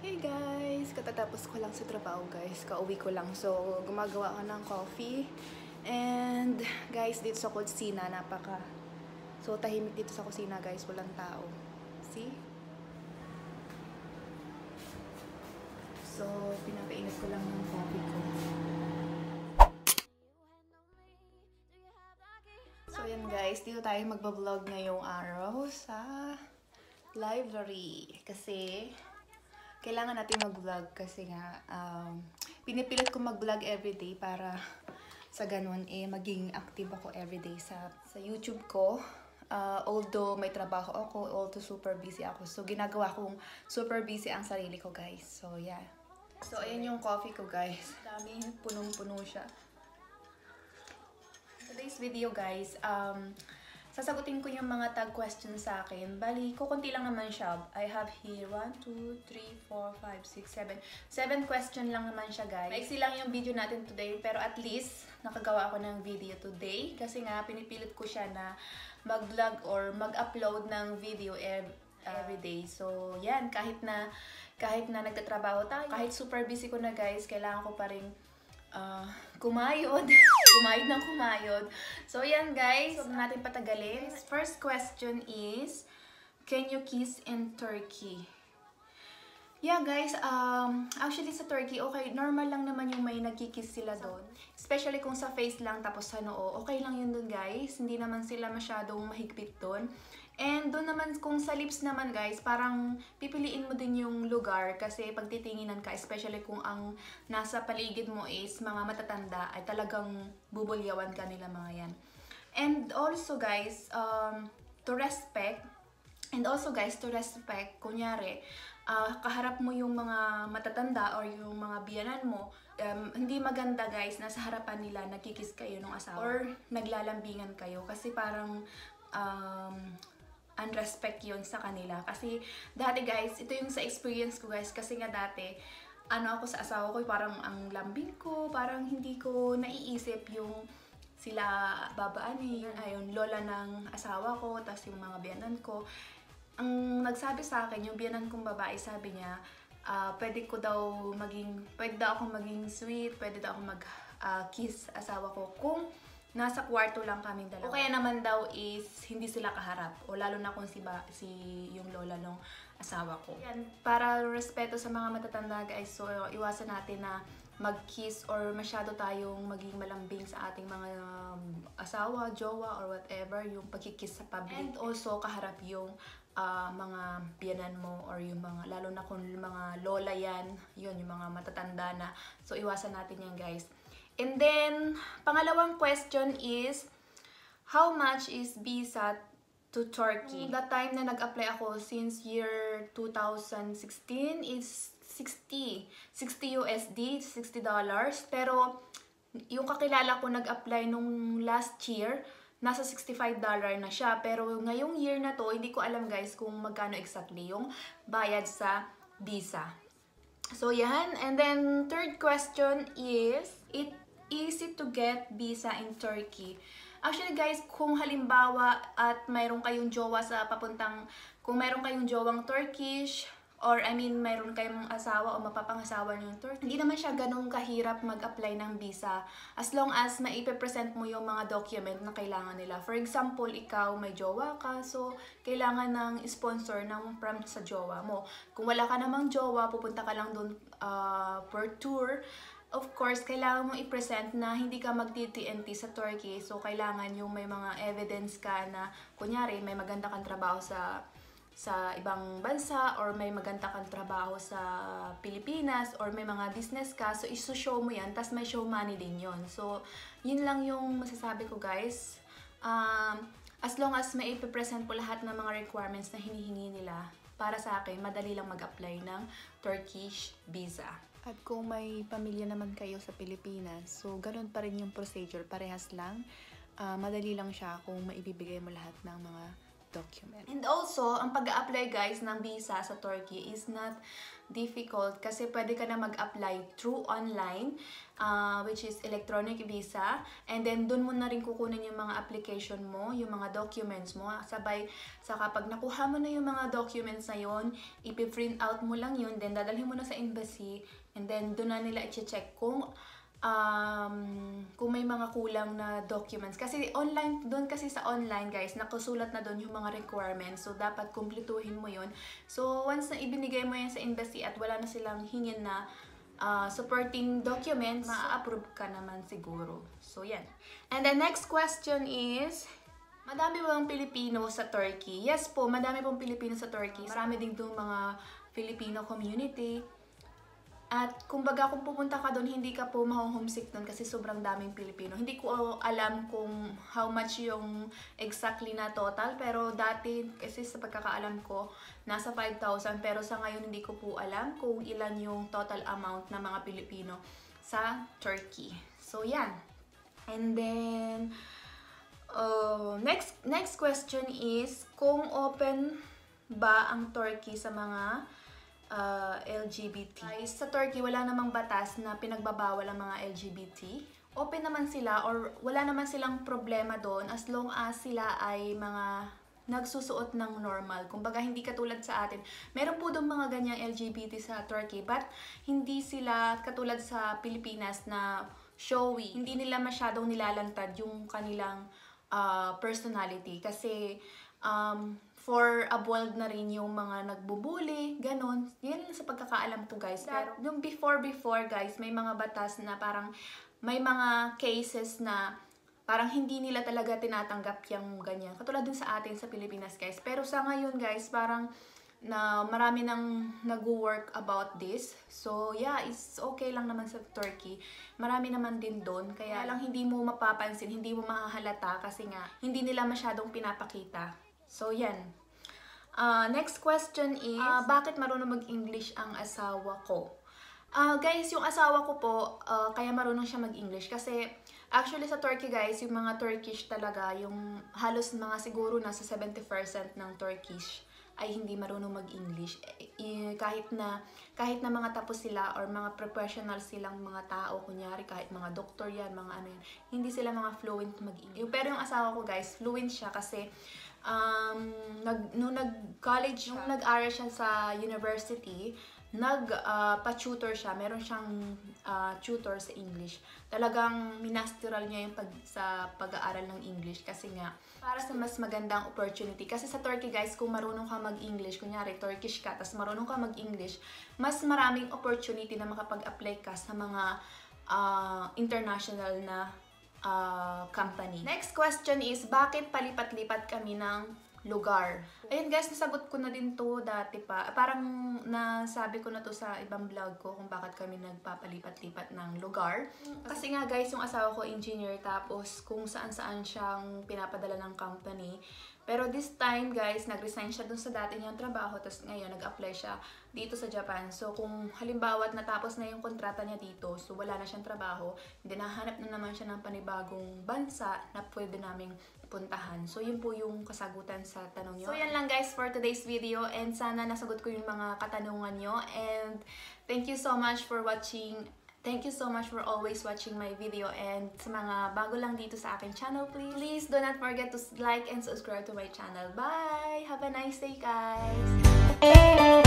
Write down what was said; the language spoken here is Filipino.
Hey guys! Katatapos ko lang sa trabaho guys. Kauwi ko lang. So, gumagawa ako ng coffee. And guys, dito sa kusina, So, tahimik dito sa kusina guys. Walang tao. See? So, pinapainit ko lang yung coffee ko. So, yan guys. Dito tayo magbablog ngayong araw sa library. Kasi kailangan natin mag-vlog kasi nga pinipilit ko mag-vlog everyday para sa ganun maging active ako everyday sa YouTube ko. Although may trabaho ako, although super busy ako. So ginagawa kong super busy ang sarili ko guys. So yeah. So ayan yung coffee ko guys. Dami, punong-puno siya. Today's video guys, sasagutin ko yung mga tag questions sa akin. Bali, kukunti lang naman siya. I have here 1, 2, 3, 4, 5, 6, 7. 7 question lang naman siya, guys. Maiksi lang yung video natin today, pero at least nakagawa ako ng video today. Kasi nga, pinipilit ko siya na mag-vlog or mag-upload ng video every day. So, yan. Kahit na nagtatrabaho tayo, kahit super busy ko na, guys, kailangan ko pa rin kumayod. Kumayod ng kumayod. So, yan guys. Huwag natin patagalin. First question is, can you kiss in Turkey? Yeah guys, actually sa Turkey, okay, normal lang naman yung may nagkikiss sila doon. Especially kung sa face lang tapos sa noo, okay lang yun doon guys. Hindi naman sila masyadong mahigpit doon. And doon naman, kung sa lips naman guys, parang pipiliin mo din yung lugar kasi pag titinginan ka, especially kung ang nasa paligid mo is mga matatanda, ay talagang bubulyawan ka nila mga yan. And also guys, to respect, kunyari, kaharap mo yung mga matatanda or yung mga biyanan mo, hindi maganda guys, nasa harapan nila nagkikiss kayo ng asawa or naglalambingan kayo kasi parang unrespect yun sa kanila. Kasi dati guys, ito yung sa experience ko guys, kasi nga dati, ako sa asawa ko, parang ang lambing ko, parang hindi ko naiisip yung sila babaanin, ayun, lola ng asawa ko, tapos yung mga biyanan ko. Ang nagsabi sa akin, yung biyanan kong babae, sabi niya, pwede daw akong maging sweet, pwede daw akong mag-kiss asawa ko kung nasa kwarto lang kaming dalawa. O kaya naman daw is hindi sila kaharap. O lalo na kung si yung lola ng asawa ko. Yan, para respeto sa mga matatanda guys, so iwasan natin na mag-kiss or masyado tayong maging malambing sa ating mga asawa, jowa, or whatever, yung pagkikiss sa public. And also, kaharap yung mga biyanan mo or yung mga, lalo na kung mga lola yan, yun, yung mga matatanda na. So, iwasan natin yan guys. And then, pangalawang question is, how much is visa to Turkey? That time na nag-apply ako since year 2016 is 60 USD, $60. Pero, yung kakilala ko nag-apply nung last year, nasa $65 na siya. Pero ngayong year na to, hindi ko alam guys kung magkano exactly yung bayad sa visa. So, yan. And then, third question is, easy to get visa in Turkey. Actually guys, kung halimbawa at mayroon kayong jowa kung mayroon kayong jowang Turkish, or mayroon kayong asawa o mapapangasawa ng Turkish, hindi naman siya ganun kahirap mag-apply ng visa as long as maipe-present mo yung mga document na kailangan nila. For example, ikaw may jowa ka, so kailangan ng sponsor from sa jowa mo. Kung wala ka namang jowa, pupunta ka lang doon per tour. Of course, kailangan mo i-present na hindi ka mag-TNT sa Turkey. So, kailangan yung may mga evidence ka na, kunyari, may maganda kang trabaho sa ibang bansa, or may maganda kang trabaho sa Pilipinas, or may mga business ka. So, iso-show mo yan, tas may show money din yon. So, yun lang yung masasabi ko, guys. As long as may ipipresent po lahat ng mga requirements na hinihingi nila, para sa akin, madali lang mag-apply ng Turkish visa. At kung may pamilya naman kayo sa Pilipinas, so ganun pa rin yung procedure, parehas lang. Madali lang siya kung maibibigay mo lahat ng mga document. And also, ang pag-a-apply guys ng visa sa Turkey is not difficult kasi pwede ka na mag-apply through online, which is electronic visa, and then dun mo na rin kukunin yung mga application mo, yung mga documents mo, sabay sa kapag nakuha mo na yung mga documents na yun, ipi-print out mo lang yun, then dadalhin mo na sa embassy, and then dun na nila i-check kung may mga kulang na documents. Kasi online, doon kasi sa online guys, nakasulat na doon yung mga requirements. So, dapat kumpletuhin mo yun. So, once na ibinigay mo yan sa embassy at wala na silang hingin na supporting documents, ma-approve ka naman siguro. So, yan. And the next question is, madami bang Pilipino sa Turkey? Yes po, madami pong Pilipino sa Turkey. Marami din doon mga Filipino community. At kumbaga kung pupunta ka doon, hindi ka po ma-homesick doon kasi sobrang daming Pilipino. Hindi ko alam kung how much yung exactly na total, pero dati kasi sa pagkakaalam ko, nasa 5,000, pero sa ngayon hindi ko po alam kung ilan yung total amount ng mga Pilipino sa Turkey. So yan. And then next question is, kung open ba ang Turkey sa mga LGBT. Sa Turkey, wala namang batas na pinagbabawal ang mga LGBT. Open naman sila or wala naman silang problema doon as long as sila ay mga nagsusuot ng normal. Kumbaga, hindi katulad sa atin. Meron po doon mga ganyang LGBT sa Turkey, but hindi sila katulad sa Pilipinas na showy. Hindi nila masyadong nilalantad yung kanilang personality. Kasi, for a bold na rin yung mga nagbubuli, ganon. Yan sa pagkakaalam ko guys. Pero yung before guys, may mga batas na parang may mga cases na parang hindi nila talaga tinatanggap yung ganyan. Katulad din sa atin sa Pilipinas guys. Pero sa ngayon guys, parang na marami nang nag-work about this. So yeah, it's okay lang naman sa Turkey. Marami naman din doon. Kaya lang hindi mo mapapansin, hindi mo mahahalata kasi nga hindi nila masyadong pinapakita. So, yan. Next question is, bakit marunong mag-English ang asawa ko? Guys, yung asawa ko po, kaya marunong siya mag-English. Kasi, actually sa Turkey guys, yung mga Turkish talaga, yung halos mga siguro nasa 70% ng Turkish ay hindi marunong mag-English. Kahit na mga tapos sila or mga professional silang mga tao, kunyari kahit mga doktor yan, mga ano yan, hindi sila mga fluent mag-English. Pero yung asawa ko guys, fluent siya kasi nung nag-college, nung nag-aral siya sa university, pa-tutor siya. Meron siyang tutor sa English. Talagang minasteral niya yung sa pag-aaral ng English kasi nga, para sa mas magandang opportunity. Kasi sa Turkey guys, kung marunong ka mag-English, kunyari Turkish ka, tapos marunong ka mag-English, mas maraming opportunity na makapag-apply ka sa mga international na company. Next question is, bakit palipat-lipat kami ng lugar? Ayun guys, nasagot ko na din to dati pa. Parang nasabi ko na to sa ibang vlog ko kung bakit kami nagpapalipat-lipat ng lugar. Kasi nga guys, yung asawa ko engineer, tapos kung saan-saan siyang pinapadala ng company. Pero this time guys, nag-resign siya dun sa dati niyang trabaho, tapos ngayon nag-apply siya dito sa Japan. So kung halimbawa natapos na yung kontrata niya dito, so wala na siyang trabaho, hindi nahanap na naman siya ng panibagong bansa na pwede naming puntahan. So yun po yung kasagutan sa tanong niyo. So yan lang guys for today's video, and sana nasagot ko yung mga katanungan niyo, and thank you so much for watching. Thank you so much for always watching my video, and sa mga bago lang dito sa aking channel, please do not forget to like and subscribe to my channel. Bye! Have a nice day guys!